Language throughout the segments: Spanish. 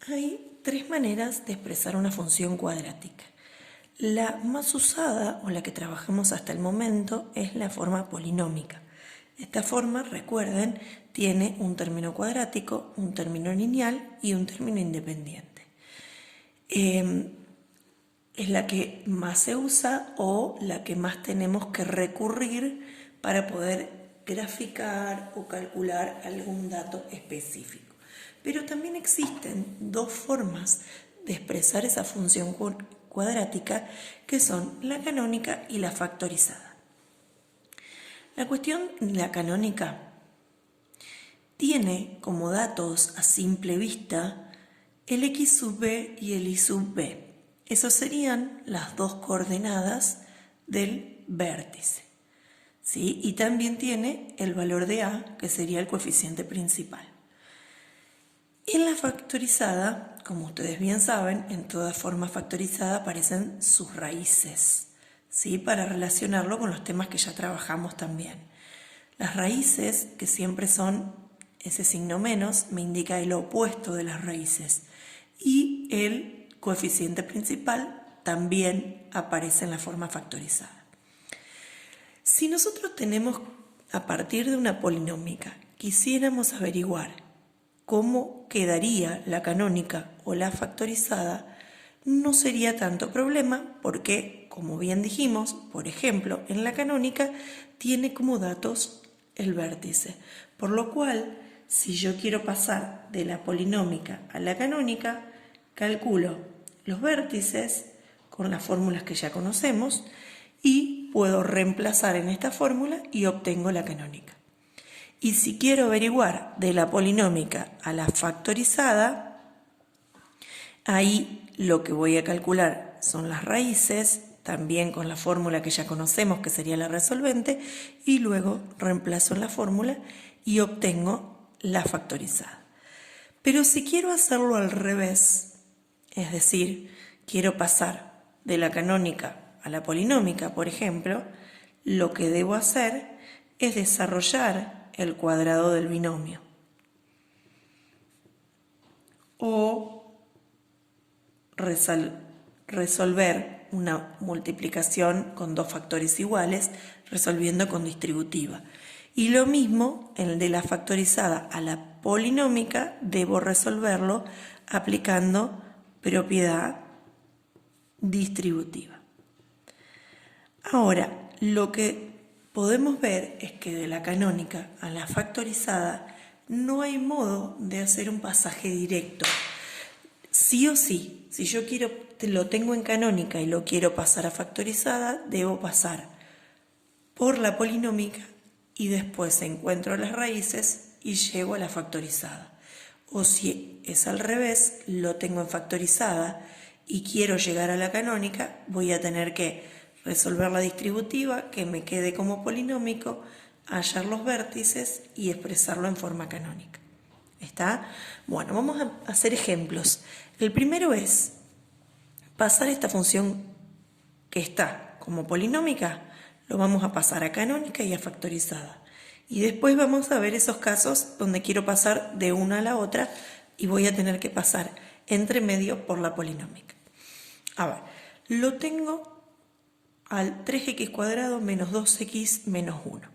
Hay tres maneras de expresar una función cuadrática. La más usada o la que trabajamos hasta el momento es la forma polinómica. Esta forma, recuerden, tiene un término cuadrático, un término lineal y un término independiente. Es la que más se usa o la que más tenemos que recurrir para poder graficar o calcular algún dato específico. Pero también existen dos formas de expresar esa función cuadrática que son la canónica y la factorizada. La cuestión de la canónica tiene como datos a simple vista el x sub b y el y sub b. Esas serían las dos coordenadas del vértice, ¿sí? Y también tiene el valor de a, que sería el coeficiente principal. En la factorizada, como ustedes bien saben, en toda forma factorizada aparecen sus raíces, ¿sí? Para relacionarlo con los temas que ya trabajamos también. Las raíces, que siempre son ese signo menos, me indica el opuesto de las raíces. Y el coeficiente principal también aparece en la forma factorizada. Si nosotros tenemos, a partir de una polinómica, quisiéramos averiguar cómo quedaría la canónica o la factorizada, no sería tanto problema porque, como bien dijimos, por ejemplo, en la canónica tiene como datos el vértice, por lo cual, si yo quiero pasar de la polinómica a la canónica, calculo los vértices con las fórmulas que ya conocemos y puedo reemplazar en esta fórmula y obtengo la canónica. Y si quiero averiguar de la polinómica a la factorizada, ahí lo que voy a calcular son las raíces, también con la fórmula que ya conocemos, que sería la resolvente, y luego reemplazo en la fórmula y obtengo la factorizada. Pero si quiero hacerlo al revés, es decir, quiero pasar de la canónica a la polinómica, por ejemplo, lo que debo hacer es desarrollar el cuadrado del binomio o resolver una multiplicación con dos factores iguales resolviendo con distributiva. Y lo mismo, el de la factorizada a la polinómica, debo resolverlo aplicando propiedad distributiva. Ahora, lo que podemos ver es que de la canónica a la factorizada no hay modo de hacer un pasaje directo. Sí o sí, si yo lo tengo en canónica y lo quiero pasar a factorizada, debo pasar por la polinómica y después encuentro las raíces y llego a la factorizada. O si es al revés, lo tengo en factorizada y quiero llegar a la canónica, voy a tener que resolver la distributiva, que me quede como polinómico, hallar los vértices y expresarlo en forma canónica. ¿Está? Bueno, vamos a hacer ejemplos. El primero es pasar esta función que está como polinómica, lo vamos a pasar a canónica y a factorizada. Y después vamos a ver esos casos donde quiero pasar de una a la otra y voy a tener que pasar entre medio por la polinómica. A ver, lo tengo al 3x cuadrado menos 2x menos 1.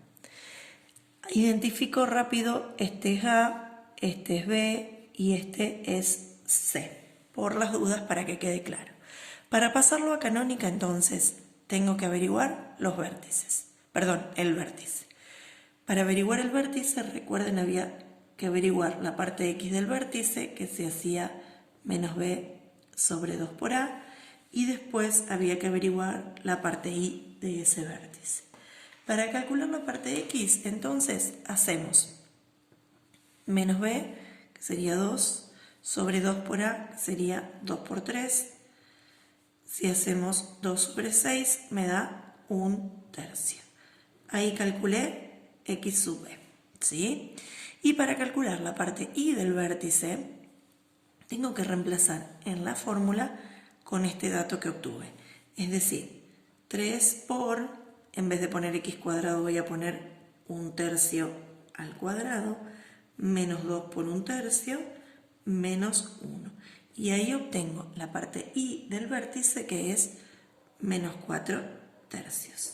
Identifico rápido, este es A, este es B y este es C, por las dudas para que quede claro. Para pasarlo a canónica, entonces, tengo que averiguar los vértices, el vértice. Para averiguar el vértice, recuerden, había que averiguar la parte x del vértice, que se hacía menos b sobre 2 por a, y después había que averiguar la parte y de ese vértice. Para calcular la parte x, entonces, hacemos menos b, que sería 2, sobre 2 por a, que sería 2 por 3. Si hacemos 2 sobre 6, me da 1/3. Ahí calculé x sub b, ¿sí? Y para calcular la parte y del vértice, tengo que reemplazar en la fórmula con este dato que obtuve. Es decir, 3 por, en vez de poner x cuadrado voy a poner 1/3 al cuadrado, menos 2 por 1/3, menos 1. y ahí obtengo la parte y del vértice que es menos 4/3.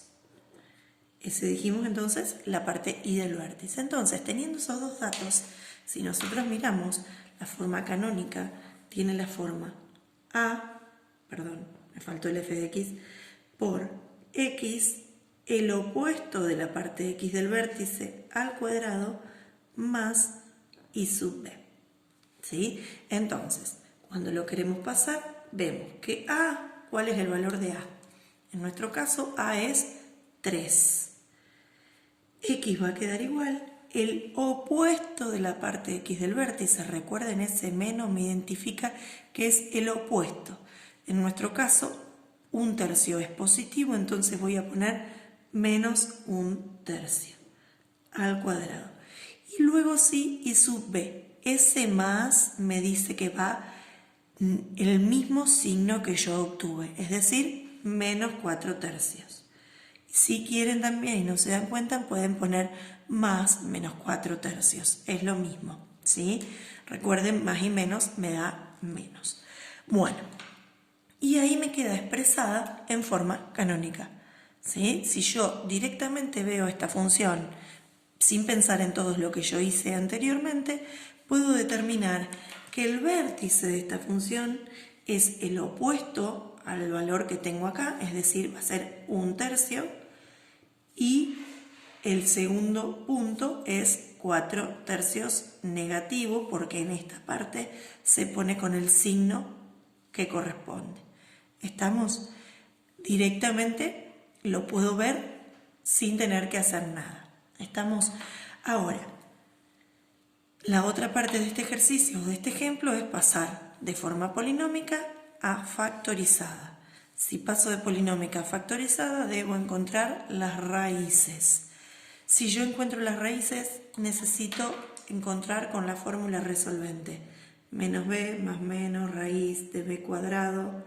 Ese dijimos entonces la parte y del vértice. Entonces, teniendo esos dos datos, si nosotros miramos la forma canónica, tiene la forma me faltó el f de x, por x, el opuesto de la parte x del vértice al cuadrado, más y sub b. ¿Sí? Entonces, cuando lo queremos pasar, vemos que a, ¿cuál es el valor de a? En nuestro caso, a es 3. X va a quedar igual. El opuesto de la parte x del vértice, recuerden, ese menos me identifica que es el opuesto. En nuestro caso, 1/3 es positivo, entonces voy a poner menos 1/3 al cuadrado. Y luego sí y sub b. Ese más me dice que va el mismo signo que yo obtuve, es decir, menos 4/3. Si quieren también y no se dan cuenta, pueden poner más menos 4/3. Es lo mismo, ¿sí? Recuerden, más y menos me da menos. Bueno, y ahí me queda expresada en forma canónica, ¿sí? Si yo directamente veo esta función sin pensar en todo lo que yo hice anteriormente, puedo determinar que el vértice de esta función es el opuesto al valor que tengo acá, es decir, va a ser 1/3, y el segundo punto es 4/3 negativo, porque en esta parte se pone con el signo que corresponde. ¿Estamos? Directamente lo puedo ver sin tener que hacer nada. ¿Estamos? Ahora, la otra parte de este ejercicio, de este ejemplo, es pasar de forma polinómica a factorizada. Si paso de polinómica a factorizada, debo encontrar las raíces. Si yo encuentro las raíces, necesito encontrar con la fórmula resolvente. Menos b más menos raíz de b cuadrado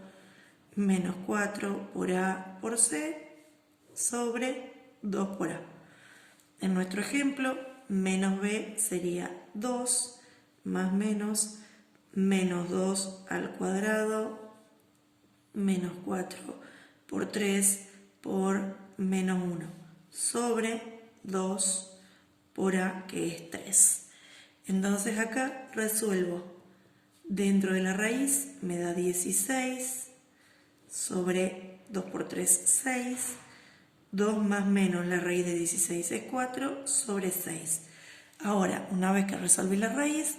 menos 4 por a por c sobre 2 por a. En nuestro ejemplo, menos b sería 2 más menos 2 al cuadrado menos 4 por 3 por menos 1 sobre 2 por a, que es 3. Entonces acá resuelvo. Dentro de la raíz me da 16 sobre 2 por 3, 6. 2 más menos la raíz de 16 es 4 sobre 6. Ahora, una vez que resolví la raíz,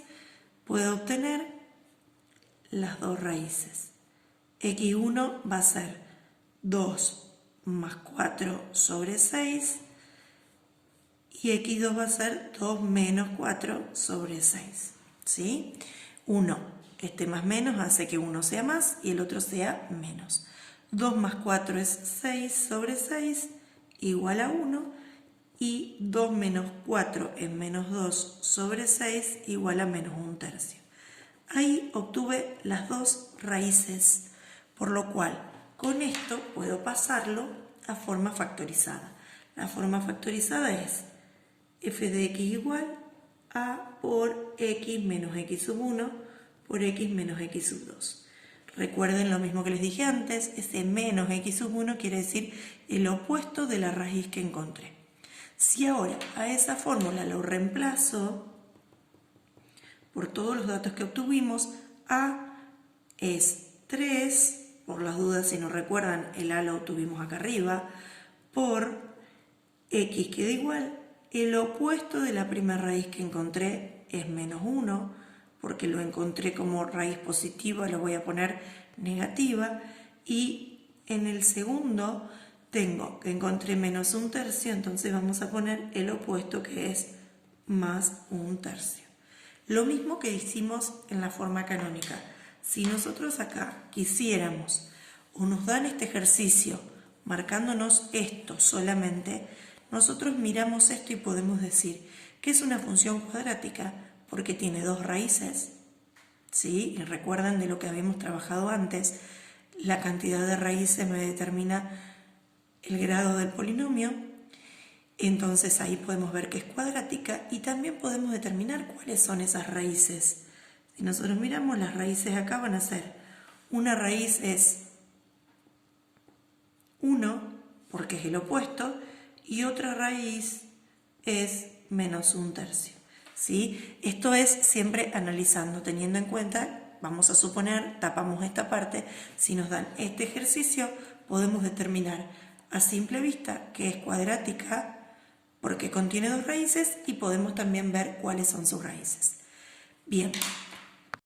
puedo obtener las dos raíces. X1 va a ser 2 más 4 sobre 6 y X2 va a ser 2 menos 4 sobre 6. ¿Sí? 1, este más menos hace que uno sea más y el otro sea menos. 2 más 4 es 6 sobre 6 igual a 1 y 2 menos 4 es menos 2 sobre 6 igual a menos 1/3. Ahí obtuve las dos raíces, por lo cual con esto puedo pasarlo a forma factorizada. La forma factorizada es f de x igual a por x menos x sub 1 por x menos x sub 2. Recuerden lo mismo que les dije antes, ese menos x sub 1 quiere decir el opuesto de la raíz que encontré. Si ahora a esa fórmula lo reemplazo por todos los datos que obtuvimos, a es 3, por las dudas si no recuerdan, el a lo obtuvimos acá arriba, por x queda igual, el opuesto de la primera raíz que encontré es menos 1, porque lo encontré como raíz positiva, lo voy a poner negativa, y en el segundo tengo que encontré menos 1/3, entonces vamos a poner el opuesto que es más 1/3. Lo mismo que hicimos en la forma canónica. Si nosotros acá quisiéramos o nos dan este ejercicio marcándonos esto solamente, nosotros miramos esto y podemos decir que es una función cuadrática porque tiene dos raíces, ¿sí? Y recuerdan de lo que habíamos trabajado antes, la cantidad de raíces me determina el grado del polinomio. Entonces ahí podemos ver que es cuadrática y también podemos determinar cuáles son esas raíces. Si nosotros miramos, las raíces acá van a ser, una raíz es 1, porque es el opuesto, y otra raíz es menos 1/3. ¿Sí? Esto es siempre analizando, teniendo en cuenta, vamos a suponer, tapamos esta parte, si nos dan este ejercicio, podemos determinar a simple vista que es cuadrática, porque contiene 2 raíces, y podemos también ver cuáles son sus raíces. Bien,